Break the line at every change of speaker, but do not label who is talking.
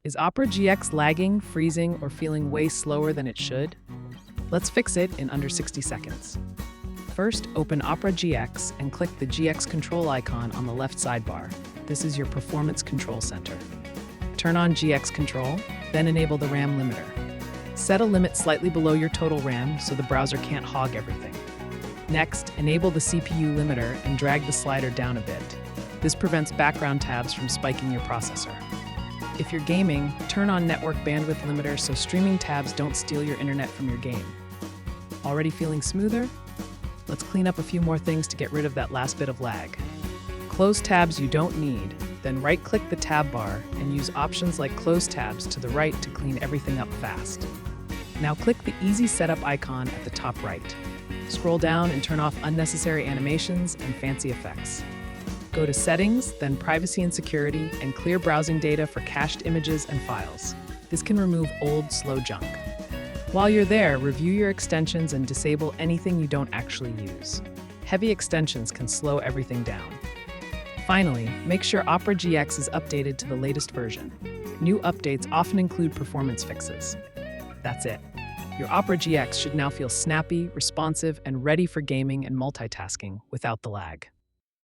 Is Opera GX lagging, freezing, or feeling way slower than it should? Let's fix it in under 60 seconds. First, open Opera GX and click the GX control icon on the left sidebar. This is your performance control center. Turn on GX control, then enable the RAM limiter. Set a limit slightly below your total RAM so the browser can't hog everything. Next, enable the CPU limiter and drag the slider down a bit. This prevents background tabs from spiking your processor. If you're gaming, turn on network bandwidth limiter so streaming tabs don't steal your internet from your game. Already feeling smoother? Let's clean up a few more things to get rid of that last bit of lag. Close tabs you don't need, then right-click the tab bar and use options like Close Tabs to the right to clean everything up fast. Now click the Easy Setup icon at the top right. Scroll down and turn off unnecessary animations and fancy effects. Go to Settings, then Privacy and Security, and clear browsing data for cached images and files. This can remove old, slow junk. While you're there, review your extensions and disable anything you don't actually use. Heavy extensions can slow everything down. Finally, make sure Opera GX is updated to the latest version. New updates often include performance fixes. That's it. Your Opera GX should now feel snappy, responsive, and ready for gaming and multitasking without the lag.